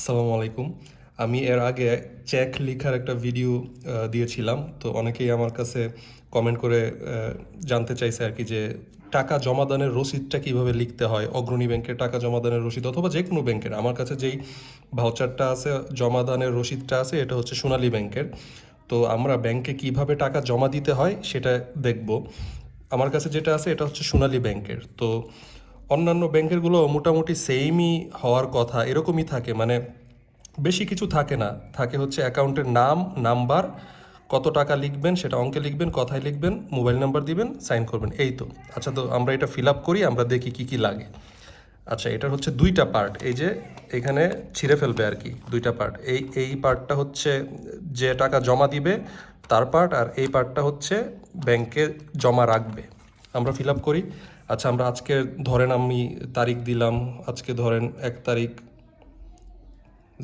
আসসালামু আলাইকুম। আমি এর আগে চেক লিখার একটা ভিডিও দিয়েছিলাম। তো অনেকেই আমার কাছে কমেন্ট করে জানতে চাইছে আর কি যে টাকা জমাদানের রসিদটা কিভাবে লিখতে হয়। অগ্রণী ব্যাংকের টাকা জমাদানের রসিদ অথবা যে কোনো ব্যাংকের। আমার কাছে যেই ভাউচারটা আছে, জমাদানের রসিদটা আছে, এটা হচ্ছে সোনালী ব্যাংকের। তো আমরা ব্যাংকে কিভাবে টাকা জমা দিতে হয় সেটা দেখব। আমার কাছে যেটা আছে এটা হচ্ছে সোনালী ব্যাংকের। তো অন্যান্য ব্যাংকেরগুলো মোটামুটি সেমই হওয়ার কথা, এরকমই থাকে, মানে বেশি কিছু থাকে না। থাকে হচ্ছে অ্যাকাউন্টের নাম, নাম্বার, কত টাকা লিখবেন সেটা অঙ্কে লিখবেন, কথায় লিখবেন, মোবাইল নাম্বার দিবেন, সাইন করবেন, এই তো। আচ্ছা, তো আমরা এটা ফিল আপ করি, আমরা দেখি কি কি লাগে। আচ্ছা, এটার হচ্ছে দুইটা পার্ট, এই যে এখানে ছিঁড়ে ফেলবে আর কি, দুইটা পার্ট। এই পার্টটা হচ্ছে যে টাকা জমা দিবে তার পার্ট, আর এই পার্টটা হচ্ছে ব্যাংকে জমা রাখবে। আমরা ফিল আপ করি। আচ্ছা, আমরা আজকে ধরেন আমি তারিখ দিলাম, আজকে ধরেন 1 তারিখ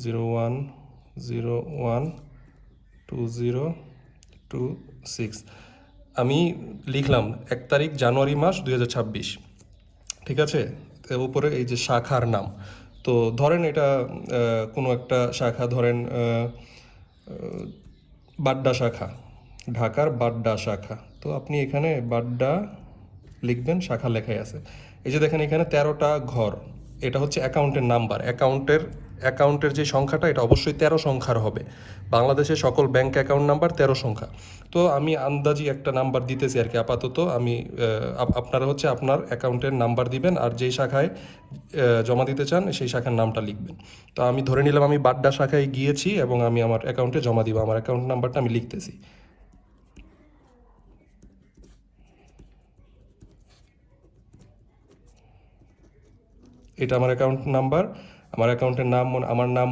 01/01/2026। আমি লিখলাম 1 তারিখ জানুয়ারি মাস 2026। ঠিক আছে। তো উপরে এই যে শাখার নাম, তো ধরেন এটা কোনো একটা শাখা, ধরেন বাড্ডা শাখা, ঢাকার বাড্ডা শাখা। তো আপনি এখানে বাড্ডা লিখবেন, শাখা লেখাই আছে। এই যে দেখেন এখানে 13টা ঘর, এটা হচ্ছে অ্যাকাউন্টের নাম্বার। অ্যাকাউন্টের যে সংখ্যাটা এটা অবশ্যই 13 সংখ্যার হবে। বাংলাদেশের সকল ব্যাংক অ্যাকাউন্ট নাম্বার 13 সংখ্যা। তো আমি আন্দাজি একটা নাম্বার দিতেছি আর কি আপাতত। আমি আপনারা হচ্ছে আপনার অ্যাকাউন্টের নাম্বার দিবেন, আর যেই শাখায় জমা দিতে চান সেই শাখার নামটা লিখবেন। তো আমি ধরে নিলাম আমি বাড্ডা শাখায় গিয়েছি এবং আমি আমার অ্যাকাউন্টে জমা দিব। আমার অ্যাকাউন্ট নাম্বারটা আমি লিখতেছি। এটা আমার অ্যাকাউন্ট নাম্বার। আমার অ্যাকাউন্টের নাম আমার নাম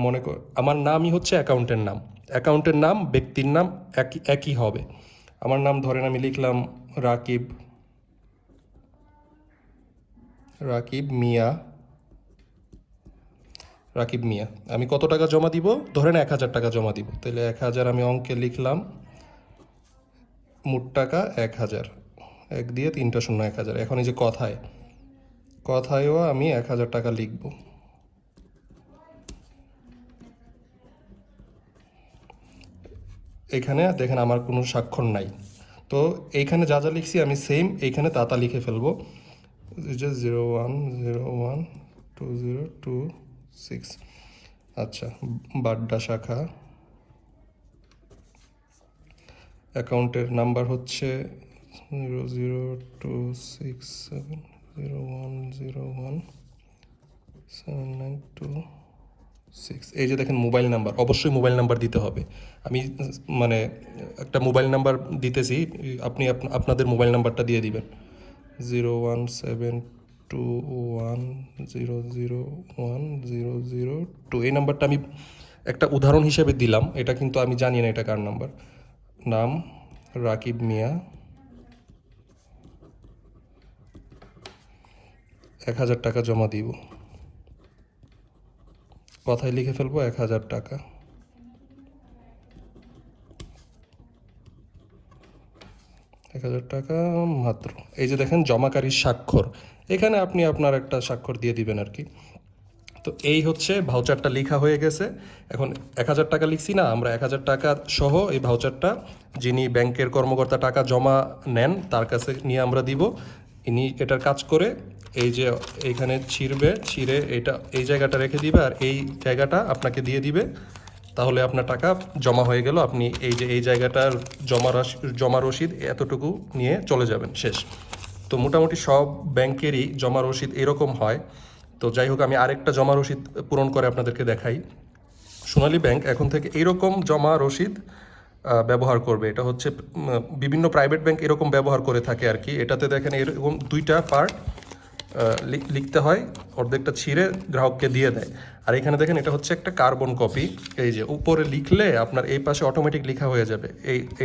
আমার নামই হচ্ছে অ্যাকাউন্টের নাম। অ্যাকাউন্টের নাম, ব্যক্তির নাম একই একই হবে। আমার নাম ধরেন আমি লিখলাম রাকিব, রাকিব মিয়া, রাকিব মিয়া। আমি কত টাকা জমা দিব? ধরেন 1000 টাকা জমা দিব। তাহলে 1000 আমি অঙ্কে লিখলাম, মোট টাকা 1000, 1 দিয়ে 3টা শূন্য, 1000। এখন এই যে কথায়ও আমি 1000 টাকা লিখবো। এখানে দেখেন আমার কোনো স্বাক্ষর নাই। তো এইখানে যা যা লিখছি আমি সেম এইখানে তাতা লিখে ফেলবো, যে 01/01/2026। আচ্ছা, বাড্ডা শাখা, অ্যাকাউন্টের নাম্বার হচ্ছে 0026701017926। এই যে দেখেন মোবাইল নাম্বার, অবশ্যই মোবাইল নাম্বার দিতে হবে। আমি মানে একটা মোবাইল নাম্বার দিতেছি, আপনি আপনাদের মোবাইল নাম্বারটা দিয়ে দিবেন। 01721000102। এই নাম্বারটা আমি একটা উদাহরণ হিসেবে দিলাম, এটা কিন্তু আমি জানি না এটা কার নাম্বার। নাম রাকিব মিয়া, 1000 টাকা জমা দিব। কথায় লিখে ফেলবো 1000 টাকা। 1000 টাকা মাত্র। এই যে দেখেন জমাকারীর স্বাক্ষর, এখানে আপনি আপনার একটা স্বাক্ষর দিয়ে দিবেন আর কি। তো এই হচ্ছে ভাউচারটা লেখা হয়ে গেছে। এখন 1000 টাকা লিখছি না আমরা, 1000 টাকা সহ এই ভাউচারটা যিনি ব্যাংকের কর্মকর্তা টাকা জমা নেন তার কাছে নিয়ে আমরা দিব। ইনি এটার কাজ করে এই যে এইখানে ছিঁড়ে এটা এই জায়গাটা রেখে দিবে, আর এই জায়গাটা আপনাকে দিয়ে দিবে। তাহলে আপনার টাকা জমা হয়ে গেল। আপনি এই যে এই জায়গাটার জমা রসিদ এতটুকু নিয়ে চলে যাবেন, শেষ। তো মোটামুটি সব ব্যাংকেরই জমা রসিদ এরকম হয়। তো যাই হোক, আমি আরেকটা জমা রসিদ পূরণ করে আপনাদেরকে দেখাই। সোনালী ব্যাংক এখন থেকে এইরকম জমা রসিদ ব্যবহার করবে। এটা হচ্ছে বিভিন্ন প্রাইভেট ব্যাংক এরকম ব্যবহার করে থাকে আর কি। এটাতে দেখেন এরকম দুইটা পার্ট লিখতে হয়, অর্ধেকটা ছিঁড়ে গ্রাহককে দিয়ে দেয়। আর এখানে দেখেন এটা হচ্ছে একটা কার্বন কপি। এই যে উপরে লিখলে আপনার এই পাশে অটোমেটিক লেখা হয়ে যাবে,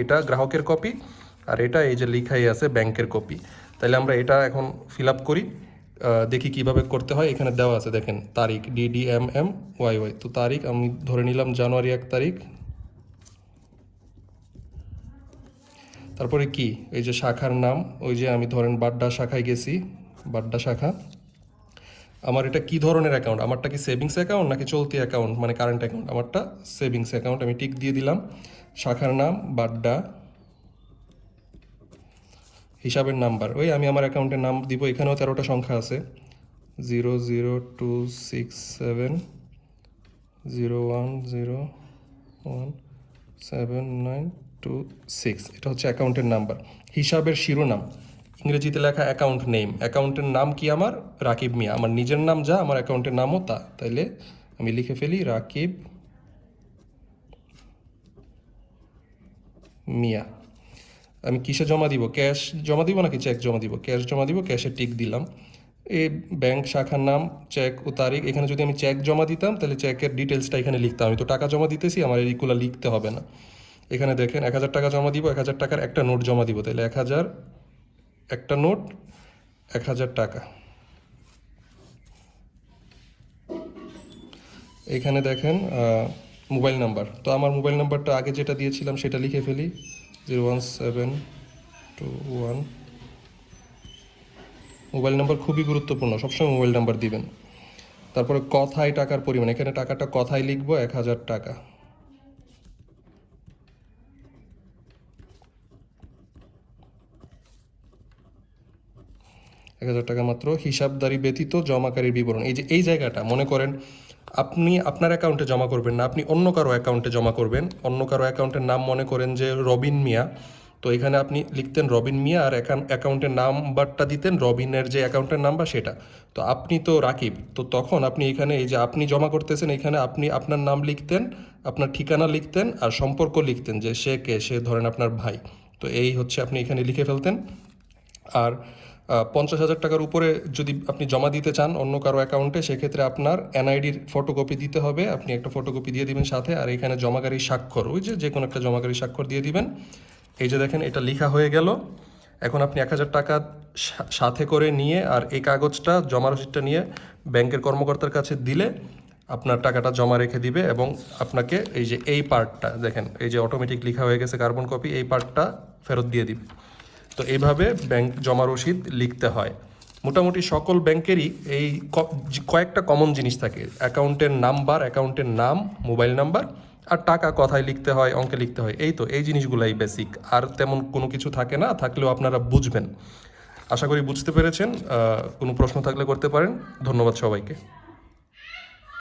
এটা গ্রাহকের কপি, আর এটা এই যে লিখাই আছে ব্যাংকের কপি। তাহলে আমরা এটা এখন ফিল আপ করি, দেখি কিভাবে করতে হয়। এখানে দেওয়া আছে দেখেন তারিখ DDMMYY। তো তারিখ আমি ধরে নিলাম জানুয়ারি 1 তারিখ। তারপরে কি, এই যে শাখার নাম, ওই যে আমি ধরেন বাড্ডা শাখায় গেছি, বাড্ডা শাখা। আমার এটা কি ধরনের অ্যাকাউন্ট, আমারটা কি সেভিংস অ্যাকাউন্ট নাকি চলতি অ্যাকাউন্ট মানে কারেন্ট অ্যাকাউন্ট? আমারটা সেভিংস অ্যাকাউন্ট, আমি টিক দিয়ে দিলাম। শাখার নাম বাড্ডা, হিসাবের নাম্বার ওই আমি আমার অ্যাকাউন্টের নাম দিব। এখানেও 13টা সংখ্যা আছে, 00267017926। এটা হচ্ছে অ্যাকাউন্টের নাম্বার। হিসাবের শিরোনাম, ইংরেজিতে লেখা অ্যাকাউন্ট নেম। অ্যাকাউন্টের নাম কি আমার? রাকিব মিয়া। আমার নিজের নাম যা, আমার অ্যাকাউন্টের নামও তা। তাইলে আমি লিখে ফেলি রাকিব মিয়া। আমি কিসে জমা দিব? ক্যাশ জমা দিব নাকি চেক জমা দিব? ক্যাশ জমা দিব, ক্যাশে টিক দিলাম। এই ব্যাংক শাখার নাম, চেক ও তারিখ। এখানে যদি আমি চেক জমা দিতাম তাহলে চেকের ডিটেলসটা এখানে লিখতাম। আমি তো টাকা জমা দিতেছি, আমার এইগুলো লিখতে হবে না। এখানে দেখেন 1000 টাকা জমা দিব, 1000 টাকার একটা নোট জমা দিব। তাহলে 1000 একটা নোট, 1000 টাকা। এখানে দেখেন মোবাইল নাম্বার। তো আমার মোবাইল নাম্বারটা আগে যেটা দিয়েছিলাম সেটা লিখে ফেলি, 01721। মোবাইল নাম্বার খুবই গুরুত্বপূর্ণ, সবসময় মোবাইল নাম্বার দিবেন। তারপরে কথায় টাকার পরিমাণ, এখানে টাকাটা কথায় লিখবো 1000 টাকা। এক হাজার টাকা মাত্র। হিসাবদারি ব্যতীত জমাকারীর বিবরণ, এই যে এই জায়গাটা মনে করেন আপনি আপনার অ্যাকাউন্টে জমা করবেন না, আপনি অন্য কারো অ্যাকাউন্টে জমা করবেন। অন্য কারো অ্যাকাউন্টের নাম মনে করেন যে রবিন মিয়া, তো এখানে আপনি লিখতেন রবিন মিয়া আর অ্যাকাউন্টের নাম্বারটা দিতেন রবিনের যে অ্যাকাউন্টের নাম্বার সেটা। তো আপনি তো রাকিব, তো তখন আপনি এখানে এই যে আপনি জমা করতেছেন এখানে আপনি আপনার নাম লিখতেন, আপনার ঠিকানা লিখতেন আর সম্পর্ক লিখতেন যে সে কে, সে ধরেন আপনার ভাই। তো এই হচ্ছে আপনি এখানে লিখে ফেলতেন। আর 50,000 টাকার উপরে যদি আপনি জমা দিতে চান অন্য কারো অ্যাকাউন্টে, সেক্ষেত্রে আপনার এনআইডির ফটোকপি দিতে হবে। আপনি একটা ফটোকপি দিয়ে দিবেন সাথে, আর এখানে জমাকারী স্বাক্ষর, ওই যে কোনো একটা জমাকারী স্বাক্ষর দিয়ে দিবেন। এই যে দেখেন এটা লেখা হয়ে গেল। এখন আপনি 1000 টাকা সাথে করে নিয়ে আর এই কাগজটা জমা রসিদটা নিয়ে ব্যাংকের কর্মকর্তার কাছে দিলে আপনার টাকাটা জমা রেখে দিবে এবং আপনাকে এই যে এই পার্টটা দেখেন, এই যে অটোমেটিক লেখা হয়ে গেছে কার্বন কপি, এই পার্টটা ফেরত দিয়ে দিবে। তো এইভাবে ব্যাংক জমা রসিদ লিখতে হয়। মোটামুটি সকল ব্যাংকেরই এই কয়েকটা কমন জিনিস থাকে, অ্যাকাউন্টের নাম্বার, অ্যাকাউন্টের নাম, মোবাইল নাম্বার আর টাকা কথায় লিখতে হয়, অঙ্কে লিখতে হয়। এই তো এই জিনিসগুলাই বেসিক, আর তেমন কোনো কিছু থাকে না, থাকলেও আপনারা বুঝবেন। আশা করি বুঝতে পেরেছেন। কোনো প্রশ্ন থাকলে করতে পারেন। ধন্যবাদ সবাইকে।